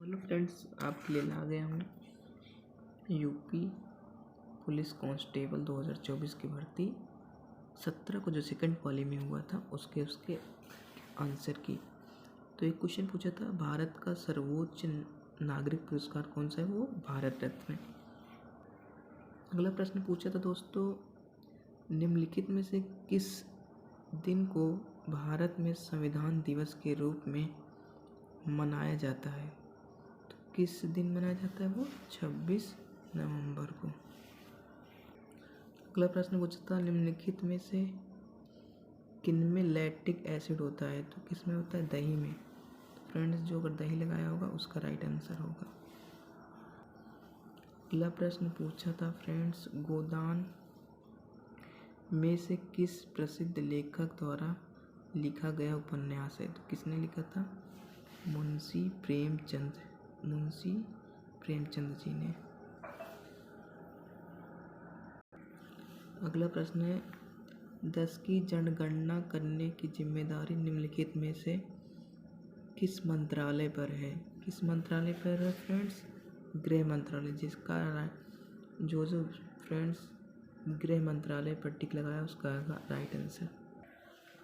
Hello friends, आपके लिए ला गया हूँ यूपी पुलिस कांस्टेबल 2024 की भर्ती 17 को जो सेकंड पाली में हुआ था उसके आंसर की। तो एक क्वेश्चन पूछा था, भारत का सर्वोच्च नागरिक पुरस्कार कौन सा है? वो भारत रत्न। अगला प्रश्न पूछा था दोस्तों, निम्नलिखित में से किस दिन को भारत में संविधान दिवस के रूप में मनाया जाता है? किस दिन मनाया जाता है? वो 26 नवंबर को। अगला प्रश्न पूछा था, निम्नलिखित में से किनमें लैक्टिक एसिड होता है? तो किसमें होता है? दही में। तो फ्रेंड्स, जो अगर दही लगाया होगा उसका राइट आंसर होगा। अगला प्रश्न पूछा था फ्रेंड्स, गोदान में से किस प्रसिद्ध लेखक द्वारा लिखा गया उपन्यास है? तो किसने लिखा था? मुंशी प्रेमचंद जी ने। अगला प्रश्न है, 10 की जनगणना करने की जिम्मेदारी निम्नलिखित में से किस मंत्रालय पर है? किस मंत्रालय पर है फ्रेंड्स? गृह मंत्रालय। जिसका जो फ्रेंड्स गृह मंत्रालय पर टिक लगाया उसका राइट आंसर।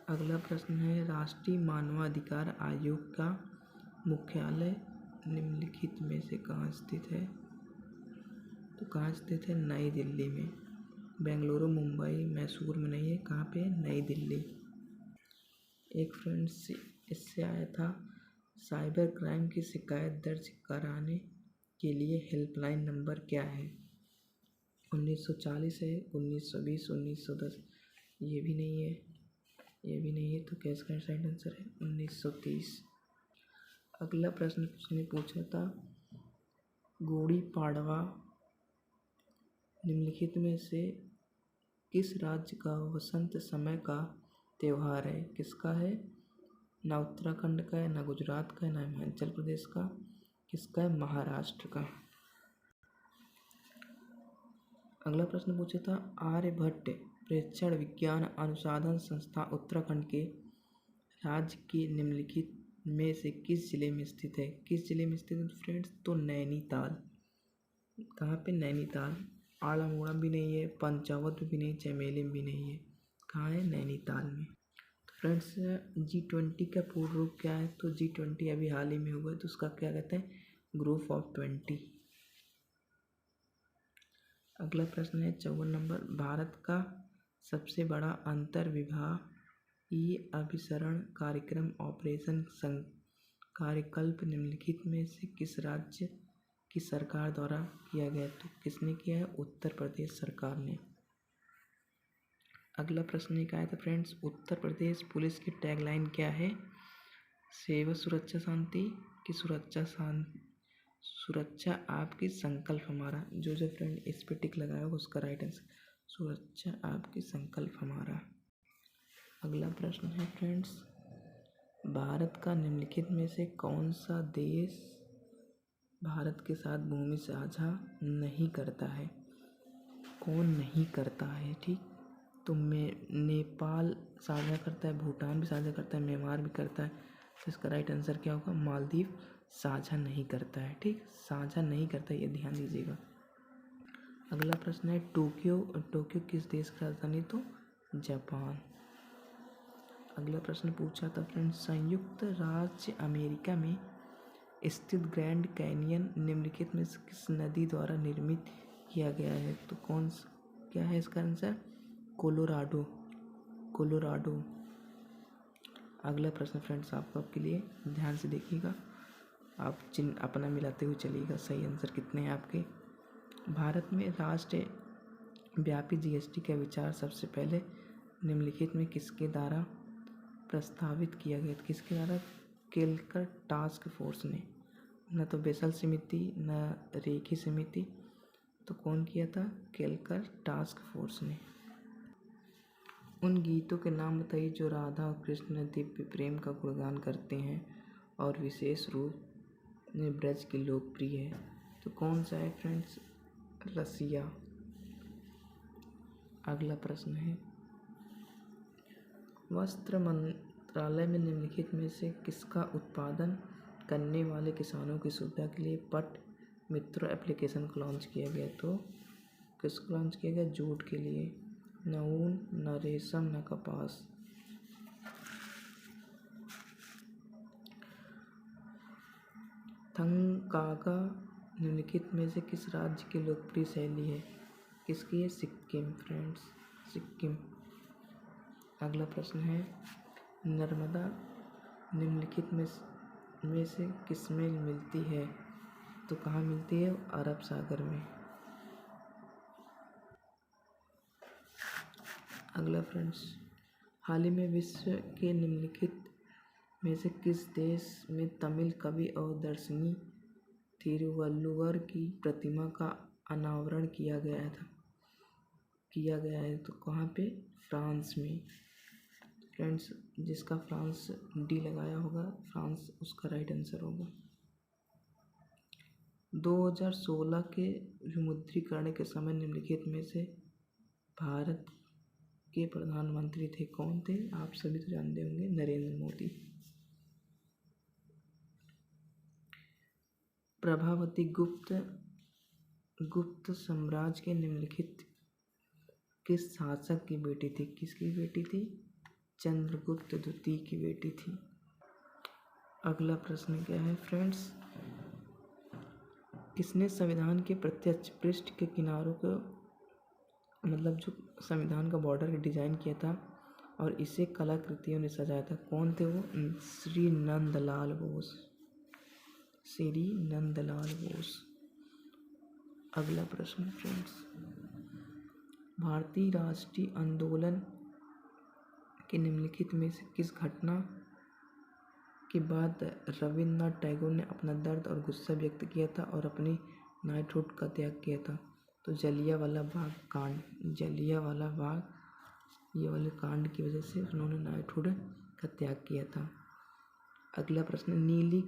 अगला प्रश्न है, राष्ट्रीय मानवाधिकार आयोग का मुख्यालय निम्नलिखित में से कहाँ स्थित है? तो कहाँ स्थित है? नई दिल्ली में। बेंगलुरु, मुंबई, मैसूर में नहीं है। कहाँ पे? नई दिल्ली। एक फ्रेंड्स इससे आया था, साइबर क्राइम की शिकायत दर्ज कराने के लिए हेल्पलाइन नंबर क्या है? 1940 है, 1920, 1910। ये भी नहीं है, ये भी नहीं है। तो क्या इसका राइट आंसर है? 1930। अगला प्रश्न उसने पूछा था, गुड़ी पाड़वा निम्नलिखित में से किस राज्य का वसंत समय का त्यौहार है? किसका है? ना उत्तराखंड का है, ना गुजरात का है, ना हिमाचल प्रदेश का। किसका है? महाराष्ट्र का। अगला प्रश्न पूछा था, आर्यभट्ट प्रेक्षण विज्ञान अनुसंधान संस्थान उत्तराखंड के राज्य के निम्नलिखित में से किस जिले में स्थित है? किस जिले में स्थित है फ्रेंड्स? तो नैनीताल। कहाँ पे? नैनीताल। अल्मोड़ा भी नहीं है, पंचावत भी नहीं, चमेली भी नहीं है। कहाँ है? नैनीताल में। तो फ्रेंड्स, G20 का पूर्ण रूप क्या है? तो G20 अभी हाल ही में हुआ है, तो उसका क्या कहते हैं? Group of 20। अगला प्रश्न है 54 नंबर, भारत का सबसे बड़ा अंतर विभागीय अभिसरण कार्यक्रम ऑपरेशन कार्यकल्प निम्नलिखित में से किस राज्य की सरकार द्वारा किया गया? तो किसने किया है? उत्तर प्रदेश सरकार ने। अगला प्रश्न एक आया था फ्रेंड्स, उत्तर प्रदेश पुलिस की टैगलाइन क्या है? सेवा सुरक्षा शांति की सुरक्षा आपकी संकल्प हमारा। जो फ्रेंड इस पे टिक लगाया उसका राइट आंसर, सुरक्षा आपकी संकल्प हमारा। अगला प्रश्न है फ्रेंड्स, भारत का निम्नलिखित में से कौन सा देश भारत के साथ भूमि साझा नहीं करता है? कौन नहीं करता है? ठीक, तो नेपाल साझा करता है, भूटान भी साझा करता है, म्यांमार भी करता है। तो इसका राइट आंसर क्या होगा? मालदीव साझा नहीं करता है। ठीक, साझा नहीं करता, ये ध्यान दीजिएगा। अगला प्रश्न है, टोक्यो किस देश की राजधानी? तो जापान। अगला प्रश्न पूछा था फ्रेंड्स, संयुक्त राज्य अमेरिका में स्थित ग्रैंड कैनियन निम्नलिखित में से किस नदी द्वारा निर्मित किया गया है? तो क्या है इसका आंसर? कोलोराडो। अगला प्रश्न फ्रेंड्स आपके लिए, ध्यान से देखिएगा, आप चिन्ह अपना मिलाते हुए चलिएगा। सही आंसर कितने हैं आपके? भारत में राष्ट्र व्यापी जीएसटी का विचार सबसे पहले निम्नलिखित में किसके द्वारा प्रस्तावित किया गया? किसके द्वारा? केलकर टास्क फोर्स ने। न तो बेसल समिति, न रेखी समिति, तो कौन किया था? केलकर टास्क फोर्स ने। उन गीतों के नाम बताइए जो राधा और कृष्ण दिव्य प्रेम का गुणगान करते हैं और विशेष रूप में ब्रज की लोकप्रिय है। तो कौन सा है फ्रेंड्स? रसिया। अगला प्रश्न है, वस्त्र मंत्रालय में निम्नलिखित में से किसका उत्पादन करने वाले किसानों की सुविधा के लिए पट मित्र एप्लीकेशन को लॉन्च किया गया। तो किसको लॉन्च किया गया? जूट के लिए। न ऊन, न रेशम, न कपास। थंगाका निम्नलिखित में से किस राज्य की लोकप्रिय शैली है? किसकी है? सिक्किम फ्रेंड्स, सिक्किम। अगला प्रश्न है, नर्मदा निम्नलिखित में से किसमें मिलती है? तो कहाँ मिलती है? अरब सागर में। अगला फ्रेंड्स, हाल ही में विश्व के निम्नलिखित में से किस देश में तमिल कवि और दर्शनी थिरुवल्लुवर की प्रतिमा का अनावरण किया गया है? तो कहाँ पे? फ्रांस में। फ्रेंड्स, जिसका फ्रांस डी लगाया होगा, फ्रांस उसका राइट आंसर होगा। 2016 के विमुद्रीकरण के समय निम्नलिखित में से भारत के प्रधानमंत्री थे? कौन थे? आप सभी तो जानते होंगे, नरेंद्र मोदी। प्रभावती गुप्त साम्राज्य के निम्नलिखित किस शासक की बेटी थी? किसकी बेटी थी? चंद्रगुप्त द्वितीय की बेटी थी। अगला प्रश्न क्या है फ्रेंड्स, किसने संविधान के प्रत्यक्ष पृष्ठ के किनारों को, मतलब जो संविधान का बॉर्डर डिजाइन किया था और इसे कलाकृतियों ने सजाया था? कौन थे वो? श्री नंदलाल बोस। श्री नंदलाल बोस। अगला प्रश्न फ्रेंड्स, भारतीय राष्ट्रीय आंदोलन के निम्नलिखित में से किस घटना के बाद रविन्द्रनाथ टैगोर ने अपना दर्द और गुस्सा व्यक्त किया था और अपनी नाइटहुड का त्याग किया था? तो जलियांवाला बाग कांड। जलियांवाला बाग ये वाले कांड की वजह से उन्होंने नाइटहुड का त्याग किया था। अगला प्रश्न, नीली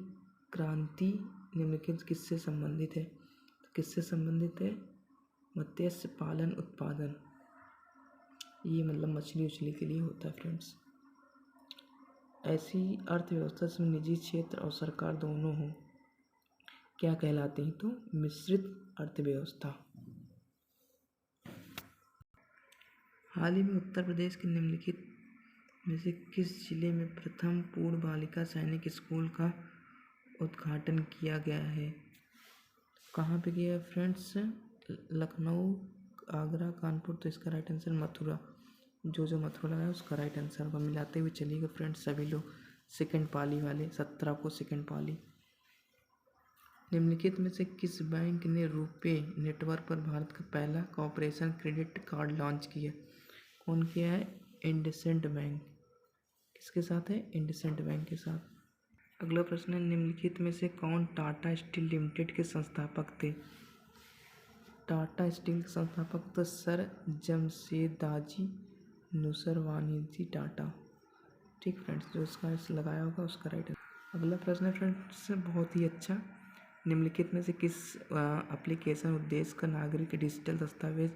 क्रांति निम्नलिखित किससे संबंधित है? तो किससे संबंधित है? मत्स्य पालन उत्पादन। ये मतलब मछली उछली के लिए होता है फ्रेंड्स। ऐसी अर्थव्यवस्था जिसमें निजी क्षेत्र और सरकार दोनों हो, क्या कहलाती है? तो मिश्रित अर्थव्यवस्था। हाल ही में उत्तर प्रदेश के निम्नलिखित में से किस जिले में प्रथम पूर्ण बालिका सैनिक स्कूल का उद्घाटन किया गया है? कहाँ पे किया है फ्रेंड्स? लखनऊ, आगरा, कानपुर। तो इसका राइट आंसर मथुरा। जो मथुरा लगा है उसका राइट आंसर होगा। मिलाते हुए चलिएगा फ्रेंड्स सभी लोग। सेकंड पाली वाले 17 को सेकंड पाली। निम्नलिखित में से किस बैंक ने रुपे नेटवर्क पर भारत का पहला कॉर्पोरेशन क्रेडिट कार्ड लॉन्च किया? कौन किया है? इंडसइंड बैंक। किसके साथ है? इंडसइंड बैंक के साथ। अगला प्रश्न है, निम्नलिखित में से कौन टाटा स्टील लिमिटेड के संस्थापक थे? टाटा स्टील के संस्थापक तो सर जमशेदाजी नूसरवानी टाटा। ठीक फ्रेंड्स, जो इसका लगाया होगा उसका राइट है। अगला प्रश्न है फ्रेंड्स, बहुत ही अच्छा, निम्नलिखित में से किस एप्लीकेशन उद्देश्य का नागरिक डिजिटल दस्तावेज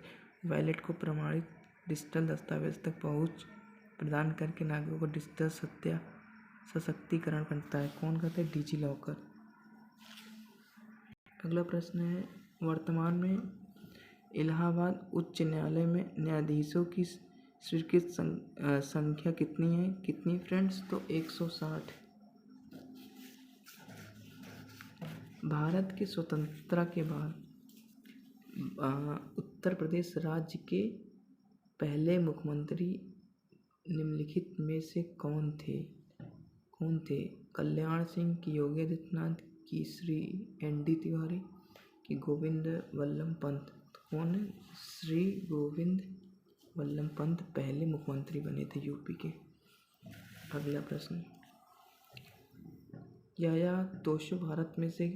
वॉलेट को प्रमाणित डिजिटल दस्तावेज तक पहुंच प्रदान करके नागरिकों को डिजिटल सशक्तिकरण करता है? कौन करता है? Digi locker. अगला प्रश्न है, वर्तमान में इलाहाबाद उच्च न्यायालय में न्यायाधीशों की स्वीकृत संख्या कितनी है? कितनी फ्रेंड्स? तो 160। भारत की स्वतंत्रता के बाद उत्तर प्रदेश राज्य के पहले मुख्यमंत्री निम्नलिखित में से कौन थे? कल्याण सिंह, की योगी आदित्यनाथ, की श्री ND तिवारी, की गोविंद वल्लभ पंत? तो कौन है? श्री गोविंद वल्लभ पंत पहले मुख्यमंत्री बने थे यूपी के। अगला प्रश्न, याया तोशो भारत में से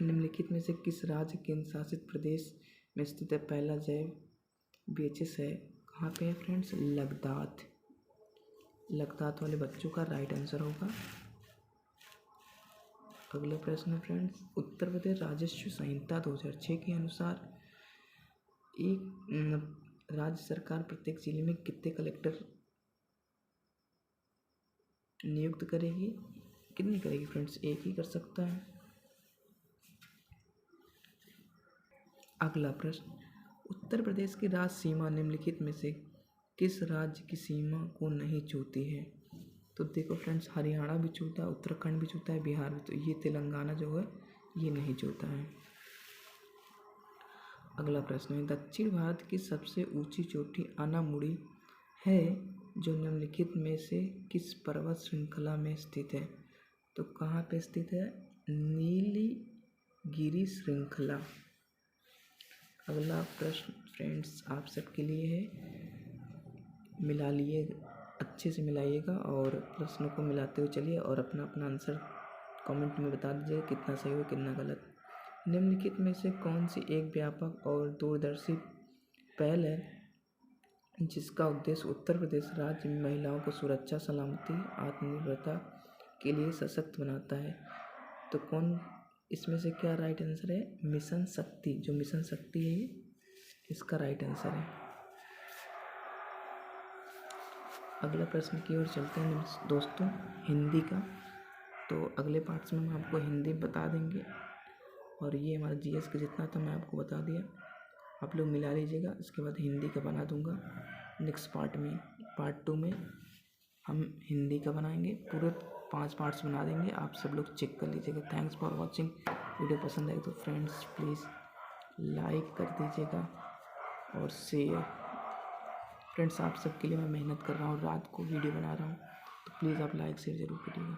निम्नलिखित में से किस राज्य केंद्र शासित प्रदेश में स्थित है? पहला जैव BHS है। कहाँ पे है फ्रेंड्स? लद्दाख। लद्दाख वाले बच्चों का राइट आंसर होगा। अगला प्रश्न है फ्रेंड्स, उत्तर प्रदेश राजस्व संहिता 2006 के अनुसार एक राज्य सरकार प्रत्येक जिले में कितने कलेक्टर नियुक्त करेगी? कितनी करेगी फ्रेंड्स, एक ही कर सकता है। अगला प्रश्न, उत्तर प्रदेश की राज्य सीमा निम्नलिखित में से किस राज्य की सीमा को नहीं छूती है? तो देखो फ्रेंड्स, हरियाणा भी छूता है, उत्तराखंड भी छूता है, बिहार भी, तो ये तेलंगाना जो है ये नहीं छूता है। अगला प्रश्न है, दक्षिण भारत की सबसे ऊंची चोटी अनामुड़ी है जो निम्नलिखित में से किस पर्वत श्रृंखला में स्थित है? तो कहाँ पे स्थित है? नीलगिरी श्रृंखला। अगला प्रश्न फ्रेंड्स आप सबके लिए है, मिला लिए, अच्छे से मिलाइएगा और प्रश्नों को मिलाते हुए चलिए और अपना अपना आंसर कमेंट में बता दीजिएगा कितना सही हो कितना गलत। निम्नलिखित में से कौन सी एक व्यापक और दूरदर्शी पहल है जिसका उद्देश्य उत्तर प्रदेश राज्य में महिलाओं को सुरक्षा, सलामती, आत्मनिर्भरता के लिए सशक्त बनाता है? तो कौन इसमें से क्या राइट आंसर है? मिशन शक्ति। जो मिशन शक्ति है ये इसका राइट आंसर है। अगला प्रश्न की ओर चलते हैं दोस्तों, हिंदी का। तो अगले पार्ट्स में हम आपको हिंदी बता देंगे और ये हमारा जीएस का जितना था मैं आपको बता दिया, आप लोग मिला लीजिएगा। इसके बाद हिंदी का बना दूंगा नेक्स्ट पार्ट में, पार्ट 2 में हम हिंदी का बनाएंगे, पूरे 5 पार्ट्स बना देंगे, आप सब लोग चेक कर लीजिएगा। Thanks for watching. वीडियो पसंद आए तो फ्रेंड्स प्लीज़ लाइक कर दीजिएगा और शेयर। फ्रेंड्स आप सबके लिए मैं मेहनत कर रहा हूँ, रात को वीडियो बना रहा हूँ, तो प्लीज़ आप लाइक शेयर ज़रूर करिएगा।